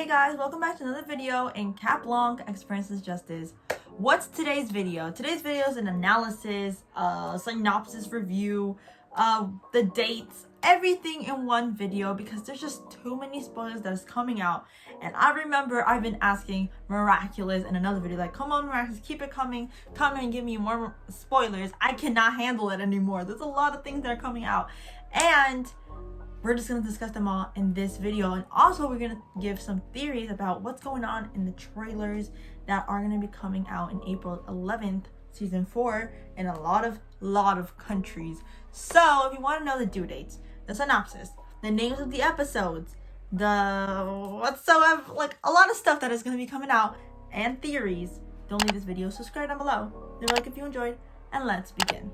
Hey guys, welcome back to another video in Blanc Experiences Justice. What's today's video? Today's video is an analysis, synopsis review, the dates, everything in one video because there's just too many spoilers that is coming out. And I remember I've been asking Miraculous in another video, like, come on Miraculous, keep it coming, come and give me more spoilers. I cannot handle it anymore. There's a lot of things that are coming out. And we're just going to discuss them all in this video. And also we're going to give some theories about what's going on in the trailers that are going to be coming out in April 11th, season 4 in a lot of countries. So if you want to know the due dates, the synopsis, the names of the episodes, the whatsoever, like a lot of stuff that is going to be coming out and theories, don't leave this video. Subscribe down below. Leave a like if you enjoyed, and let's begin.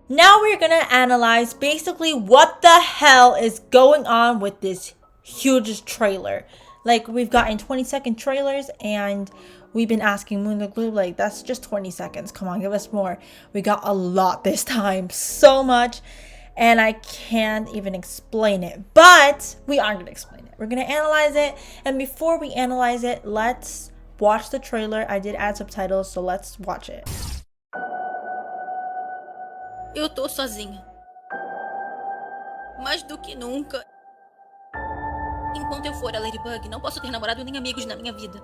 Now we're gonna analyze basically what the hell is going on with this huge trailer. Like, we've gotten 20-second trailers and we've been asking Mundo Gloob, like, that's just 20 seconds. Come on, give us more. We got a lot this time, so much, and I can't even explain it. But we are gonna explain it. We're gonna analyze it, and before we analyze it, let's watch the trailer. I did add subtitles, so let's watch it. Eu tô sozinha. Mais do que nunca. Enquanto eu for a Ladybug, não posso ter namorado nem amigos na minha vida.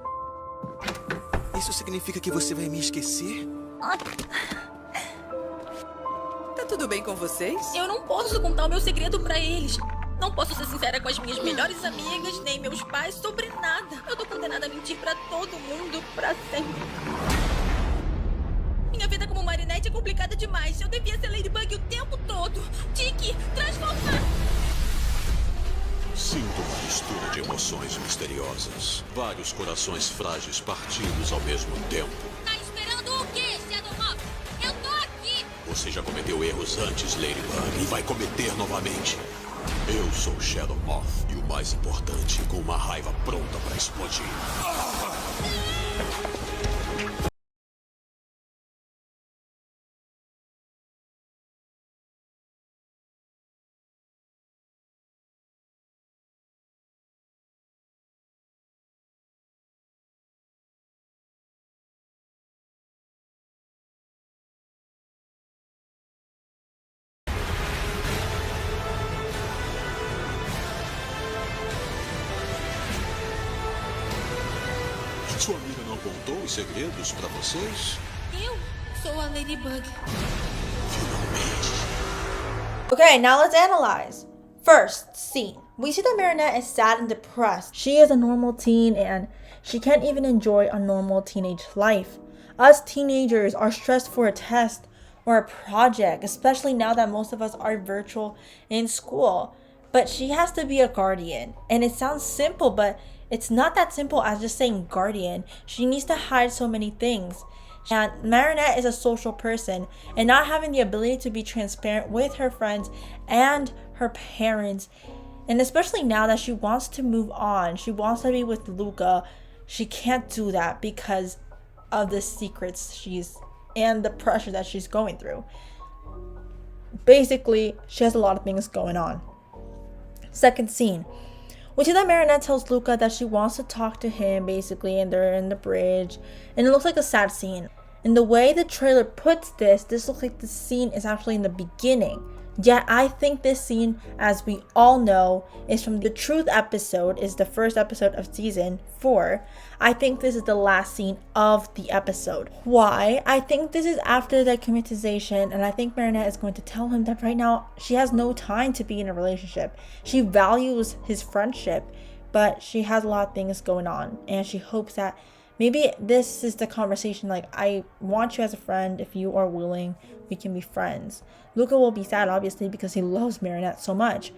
Isso significa que você vai me esquecer? Tá tudo bem com vocês? Eu não posso contar o meu segredo pra eles. Não posso ser sincera com as minhas melhores amigas, nem meus pais, sobre nada. Eu tô condenada a mentir pra todo mundo, pra sempre. Minha vida como marinete é complicada demais. Eu devia ser Ladybug o tempo todo. Tiki, transformar. Sinto uma mistura de emoções misteriosas. Vários corações frágeis partidos ao mesmo tempo. Tá esperando o quê, Shadow? Eu tô aqui. Você já cometeu erros antes, Ladybug, e vai cometer novamente. Eu sou Shadow Moth e o mais importante, com uma raiva pronta para explodir. Sua amiga não contou os segredos pra vocês? Eu sou a Ladybug. Finalmente. Okay, now let's analyze. First scene. We see that Marinette is sad and depressed. She is a normal teen and she can't even enjoy a normal teenage life. Us teenagers are stressed for a test or a project, especially now that most of us are virtual in school. But she has to be a guardian. And it sounds simple, but it's not that simple as just saying guardian. She needs to hide so many things. And Marinette is a social person, and not having the ability to be transparent with her friends and her parents, and especially now that she wants to move on, she wants to be with Luca, she can't do that because of the secrets and the pressure that she's going through. Basically, she has a lot of things going on. Second scene. We see that Marinette tells Luca that she wants to talk to him, basically, and they're in the bridge. And it looks like a sad scene. And the way the trailer puts this looks like the scene is actually in the beginning. Yet I think this scene, as we all know, is from the Truth episode, is the first episode of season 4. I think this is the last scene of the episode. Why? I think this is after the commitization, and I think Marinette is going to tell him that right now she has no time to be in a relationship. She values his friendship, but she has a lot of things going on, and she hopes that maybe this is the conversation, like, I want you as a friend. If you are willing, we can be friends. Luca will be sad, obviously, because he loves Marinette so much.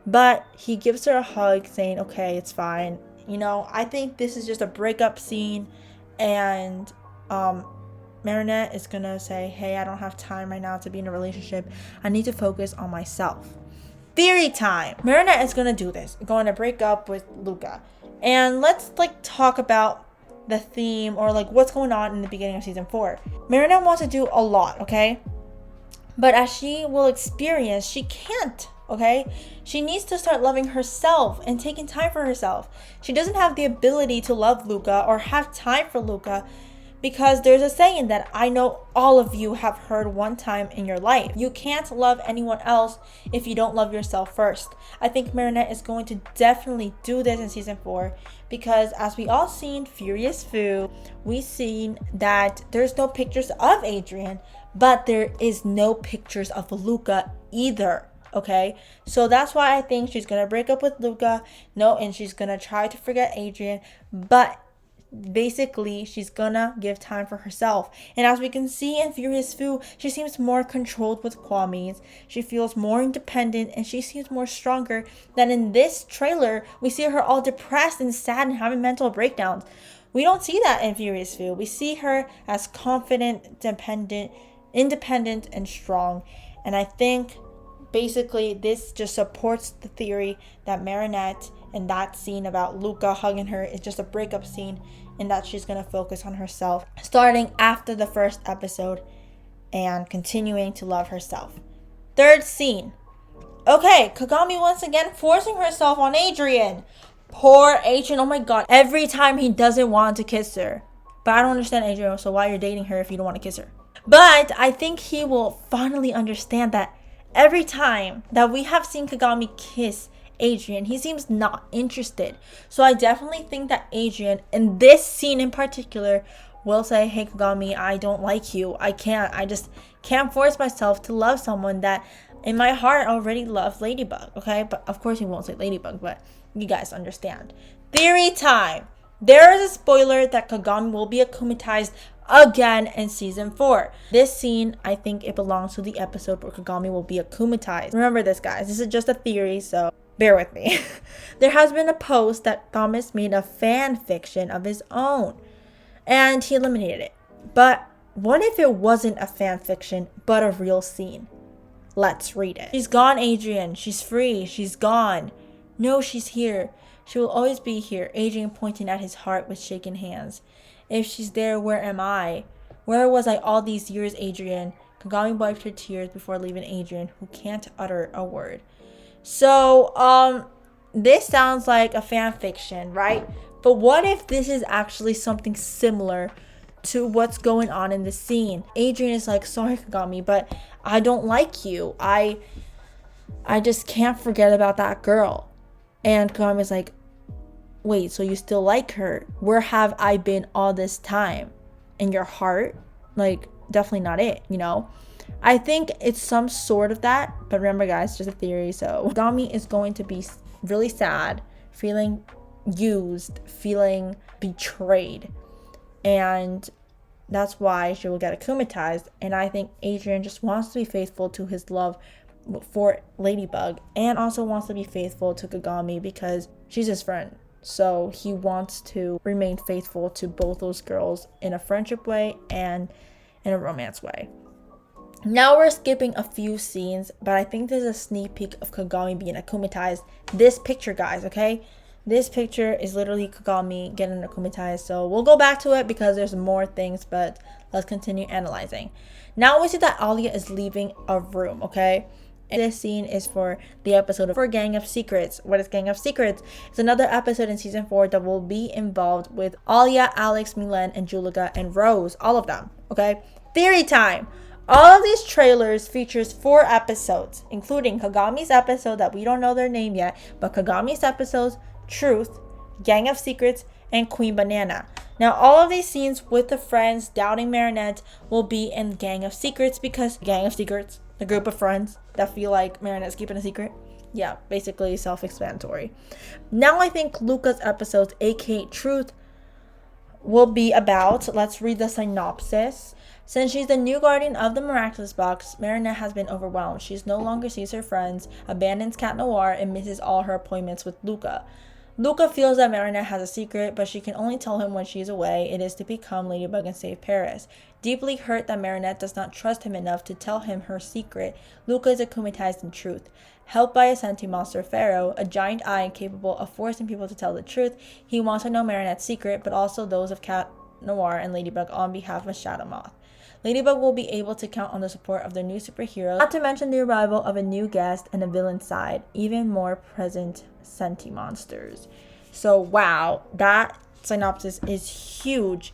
But he gives her a hug, saying, okay, it's fine. You know, I think this is just a breakup scene. And Marinette is going to say, hey, I don't have time right now to be in a relationship. I need to focus on myself. Theory time. Marinette is going to do this. Going to break up with Luca. And let's, like, talk about the theme or like what's going on in the beginning of season 4. Marinette wants to do a lot, okay? But as she will experience, she can't, okay? She needs to start loving herself and taking time for herself. She doesn't have the ability to love Luca or have time for Luca because there's a saying that I know all of you have heard one time in your life. You can't love anyone else if you don't love yourself first. I think Marinette is going to definitely do this in season 4 because as we all seen Furious Fu, we seen that there's no pictures of Adrian, but there is no pictures of Luca either. Okay, so that's why I think she's gonna break up with Luca. No, and she's gonna try to forget Adrian, but basically she's gonna give time for herself. And as we can see in Furious Fu, she seems more controlled with Kwame's. She feels more independent and she seems more stronger than in this trailer. We see her all depressed and sad and having mental breakdowns. We don't see that in Furious Fu. We see her as confident, independent and strong. And I think basically this just supports the theory that Marinette and that scene about Luca hugging her is just a breakup scene and that she's going to focus on herself starting after the first episode and continuing to love herself. Third scene. Okay, Kagami once again forcing herself on Adrian. Poor Adrian, oh my god. Every time he doesn't want to kiss her. But I don't understand Adrian, so why you're dating her if you don't want to kiss her? But I think he will finally understand that every time that we have seen Kagami kiss Adrian, he seems not interested. So I definitely think that Adrian, in this scene in particular, will say, hey Kagami, I don't like you. I just can't force myself to love someone that in my heart already loves Ladybug. Okay, but of course he won't say Ladybug, but you guys understand. Theory time. There is a spoiler that Kagami will be akumatized again in season 4. This scene, I think it belongs to the episode where Kagami will be akumatized. Remember this, guys. This is just a theory, so bear with me. There has been a post that Thomas made a fan fiction of his own, and he eliminated it. But what if it wasn't a fan fiction, but a real scene? Let's read it. She's gone, Adrian. She's free. She's gone. No, she's here. She will always be here. Adrian pointing at his heart with shaking hands. If she's there, where am I? Where was I all these years, Adrian? Kagami wiped her tears before leaving Adrian, who can't utter a word. So, this sounds like a fan fiction, right? But what if this is actually something similar to what's going on in the scene? Adrian is like, sorry, Kagami, but I don't like you. I just can't forget about that girl. And Kagami is like, wait, so you still like her? Where have I been all this time? In your heart? Like, definitely not it, you know? I think it's some sort of that, but remember guys, just a theory. So Kagami is going to be really sad, feeling used, feeling betrayed, and that's why she will get akumatized. And I think Adrian just wants to be faithful to his love for Ladybug and also wants to be faithful to Kagami because she's his friend. So he wants to remain faithful to both those girls in a friendship way and in a romance way. Now we're skipping a few scenes, but I think there's a sneak peek of Kagami being akumatized. This picture, guys, okay? This picture is literally Kagami getting akumatized. So we'll go back to it because there's more things, but let's continue analyzing. Now we see that Alia is leaving a room, okay? This scene is for the episode for Gang of Secrets. What is Gang of Secrets? It's another episode in season 4 that will be involved with Alia, Alex, Milan, and Julika, and Rose. All of them, okay? Theory time. All of these trailers features 4 episodes, including Kagami's episode that we don't know their name yet, but Kagami's episodes, Truth, Gang of Secrets, and Queen Banana. Now, all of these scenes with the friends doubting Marinette will be in Gang of Secrets because Gang of Secrets, a group of friends that feel like Marinette's keeping a secret. Yeah, basically self-explanatory. Now I think Luca's episodes, aka Truth, will be about, let's read the synopsis. Since she's the new guardian of the Miraculous Box, Marinette has been overwhelmed. She no longer sees her friends, abandons Cat Noir, and misses all her appointments with Luca. Luca feels that Marinette has a secret, but she can only tell him when she's away. It is to become Ladybug and save Paris. Deeply hurt that Marinette does not trust him enough to tell him her secret, Luca is akumatized in truth. Helped by a sentient monster Pharaoh, a giant eye capable of forcing people to tell the truth, he wants to know Marinette's secret, but also those of Cat Noir and Ladybug on behalf of Shadow Moth. Ladybug will be able to count on the support of their new superheroes, not to mention the arrival of a new guest and a villain side, even more present sentient monsters. So wow, that synopsis is huge.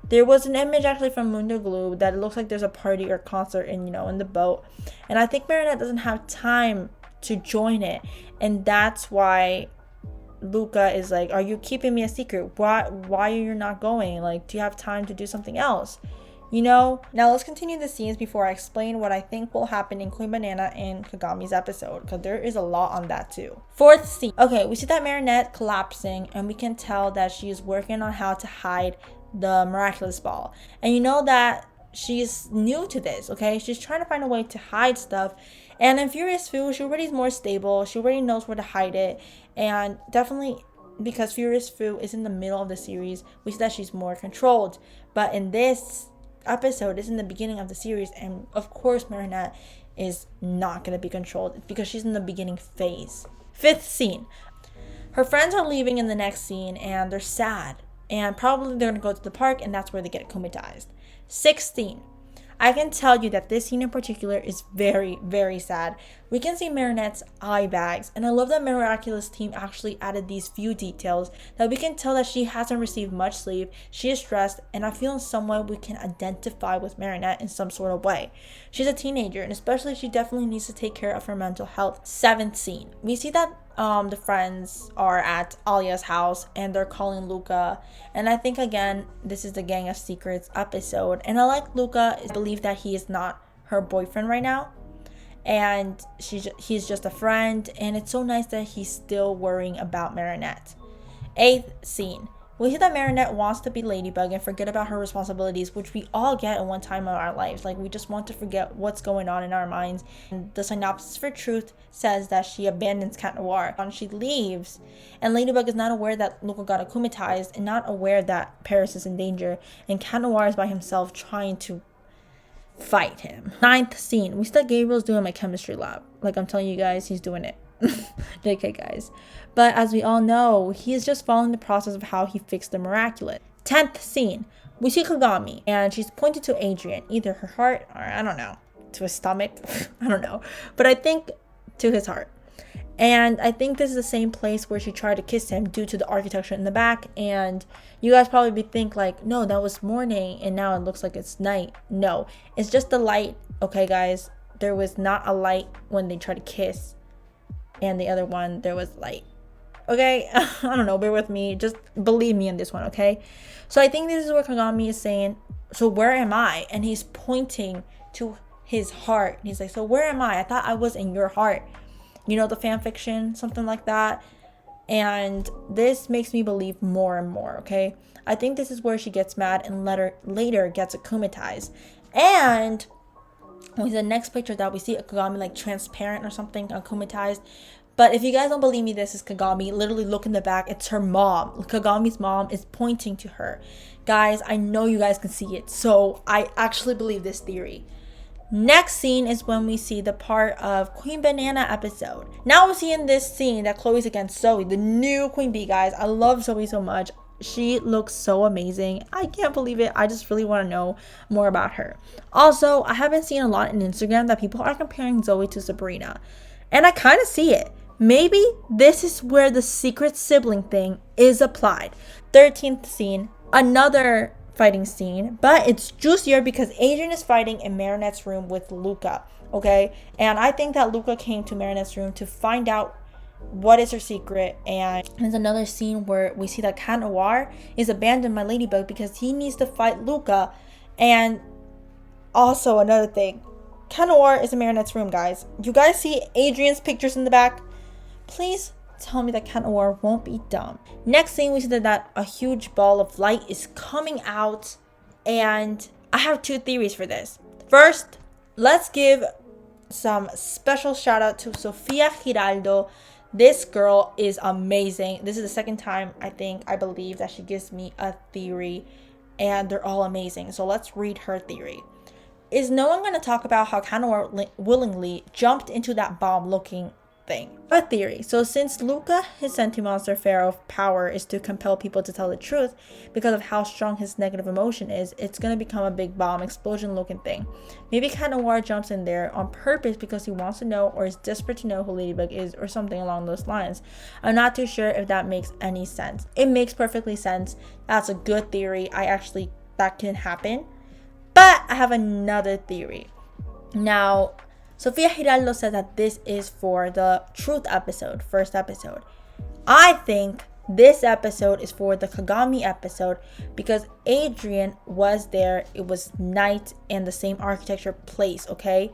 There was an image actually from Mundo Gloob that it looks like there's a party or concert in the boat, and I think Marinette doesn't have time to join it, and that's why Luca is like, are you keeping me a secret? Why are you not going? Like, do you have time to do something else? Now let's continue the scenes before I explain what I think will happen in Queen Banana and Kagami's episode, because there is a lot on that too. Fourth scene. Okay, we see that Marinette collapsing, and we can tell that she is working on how to hide the Miraculous Ball. And you know that she's new to this, okay? She's trying to find a way to hide stuff. And in Furious Fu, she already is more stable. She already knows where to hide it. And definitely, because Furious Fu is in the middle of the series, we see that she's more controlled. But in this episode, it's in the beginning of the series, and of course Marinette is not going to be controlled because she's in the beginning phase. Fifth scene. Her friends are leaving in the next scene, and they're sad. And probably they're going to go to the park, and that's where they get akumatized. Sixth scene. I can tell you that this scene in particular is very, very sad. We can see Marinette's eye bags, and I love that Miraculous team actually added these few details that we can tell that she hasn't received much sleep, she is stressed, and I feel in some way we can identify with Marinette in some sort of way. She's a teenager, and especially she definitely needs to take care of her mental health. Seventh scene. We see that the friends are at Alia's house and they're calling Luca, and I think again this is the Gang of Secrets episode, and I like Luca is believe that he is not her boyfriend right now, and he's just a friend, and it's so nice that he's still worrying about Marinette. Eighth scene. We see that Marinette wants to be Ladybug and forget about her responsibilities, which we all get at one time of our lives. Like, we just want to forget what's going on in our minds. And the synopsis for Truth says that she abandons Cat Noir and she leaves. And Ladybug is not aware that Luca got akumatized and not aware that Paris is in danger. And Cat Noir is by himself trying to fight him. Ninth scene. We see that Gabriel's doing my chemistry lab. Like, I'm telling you guys, he's doing it. JK guys. But as we all know, he is just following the process of how he fixed the Miraculous. 10th scene. We see Kagami, and she's pointed to Adrian, either her heart or I don't know, to his stomach. I don't know, but I think to his heart. And I think this is the same place where she tried to kiss him due to the architecture in the back. And you guys probably think like, no, that was morning and now it looks like it's night. No, it's just the light. Okay guys, there was not a light when they tried to kiss, and the other one there was light. Okay, I don't know, bear with me, just believe me in this one, okay? So I think this is where Kagami is saying, so where am I? And he's pointing to his heart. He's like, so where am I? I thought I was in your heart. You know, the fan fiction, something like that. And this makes me believe more and more, okay? I think this is where she gets mad and later gets akumatized. And with the next picture that we see Kagami like transparent or something, akumatized. But if you guys don't believe me, this is Kagami. Literally look in the back. It's her mom. Kagami's mom is pointing to her. Guys, I know you guys can see it. So I actually believe this theory. Next scene is when we see the part of Queen Banana episode. Now we see in this scene that Chloe's against Zoe, the new Queen Bee, guys. I love Zoe so much. She looks so amazing. I can't believe it. I just really want to know more about her. Also, I have been seeing a lot on Instagram that people are comparing Zoe to Sabrina. And I kind of see it. Maybe this is where the secret sibling thing is applied. 13th scene, another fighting scene, but it's juicier because Adrian is fighting in Marinette's room with Luca, okay? And I think that Luca came to Marinette's room to find out what is her secret. And there's another scene where we see that Cat Noir is abandoned by Ladybug because he needs to fight Luca. And also another thing, Cat Noir is in Marinette's room, guys. You guys see Adrian's pictures in the back? Please tell me that Cat Noir won't be dumb. Next scene, we see that a huge ball of light is coming out, and I have two theories for this. First, let's give some special shout out to Sofia Giraldo, This girl is amazing. This is the second time I believe that she gives me a theory, and they're all amazing. So let's read her theory. Is no one going to talk about how Noir willingly jumped into that bomb looking thing? A theory. So since Luca, his senti-monster pharaoh power is to compel people to tell the truth because of how strong his negative emotion is, it's going to become a big bomb explosion looking thing. Maybe Noir jumps in there on purpose because he wants to know or is desperate to know who Ladybug is or something along those lines. I'm not too sure if that makes any sense. It makes perfectly sense. That's a good theory. That can happen. But I have another theory. Now, Sofia Giraldo said that this is for the truth episode, first episode. I think this episode is for the Kagami episode because Adrian was there. It was night and the same architecture place, okay?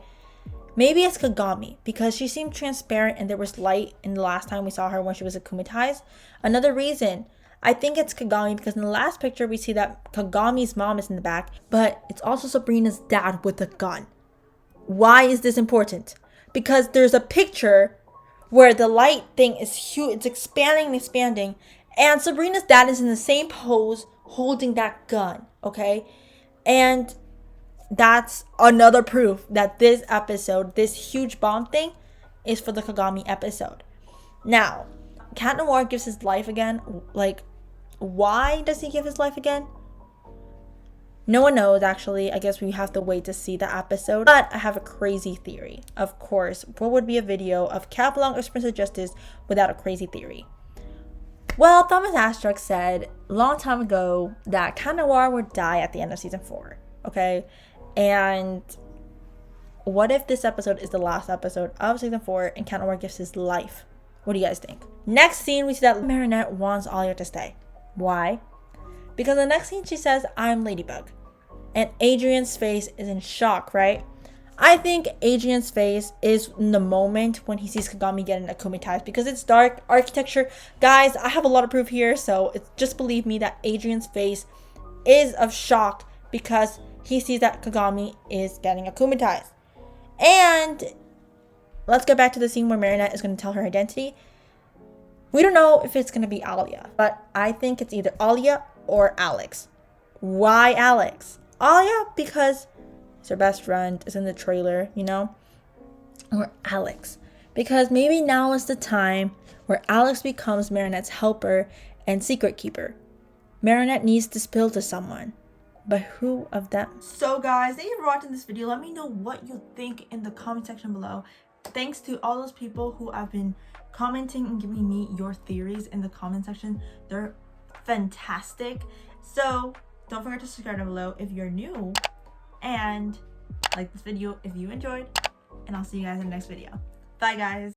Maybe it's Kagami because she seemed transparent and there was light in the last time we saw her when she was akumatized. Another reason, I think it's Kagami because in the last picture we see that Kagami's mom is in the back, but it's also Sabrina's dad with a gun. Why is this important? Because there's a picture where the light thing is huge, it's expanding, and Sabrina's dad is in the same pose holding that gun, okay? And that's another proof that this episode, this huge bomb thing, is for the Kagami episode. Now, Noir gives his life again. Like, why does he give his life again? No one knows, actually. I guess we have to wait to see the episode. But I have a crazy theory. Of course, what would be a video of Blanc or Prince of Justice without a crazy theory? Well, Thomas Astruck said a long time ago that Noir would die at the end of season 4. Okay? And what if this episode is the last episode of season 4 and Noir gives his life? What do you guys think? Next scene, we see that Marinette wants Alia to stay. Why? Because the next scene she says, I'm Ladybug. And Adrian's face is in shock, right? I think Adrian's face is in the moment when he sees Kagami getting akumatized because it's dark architecture. Guys, I have a lot of proof here, so just believe me that Adrian's face is of shock because he sees that Kagami is getting akumatized. And let's go back to the scene where Marinette is going to tell her identity. We don't know if it's going to be Alia, but I think it's either Alia or Alex. Why Alex? Alia because it's her best friend, is in the trailer, you know? Or Alex because maybe now is the time where Alex becomes Marinette's helper and secret keeper. Marinette needs to spill to someone, but who of them? So guys, thank you for watching this video. Let me know what you think in the comment section below. Thanks to all those people who have been commenting and giving me your theories in the comment section. They're fantastic. So don't forget to subscribe down below if you're new, and like this video if you enjoyed, and I'll see you guys in the next video. Bye guys.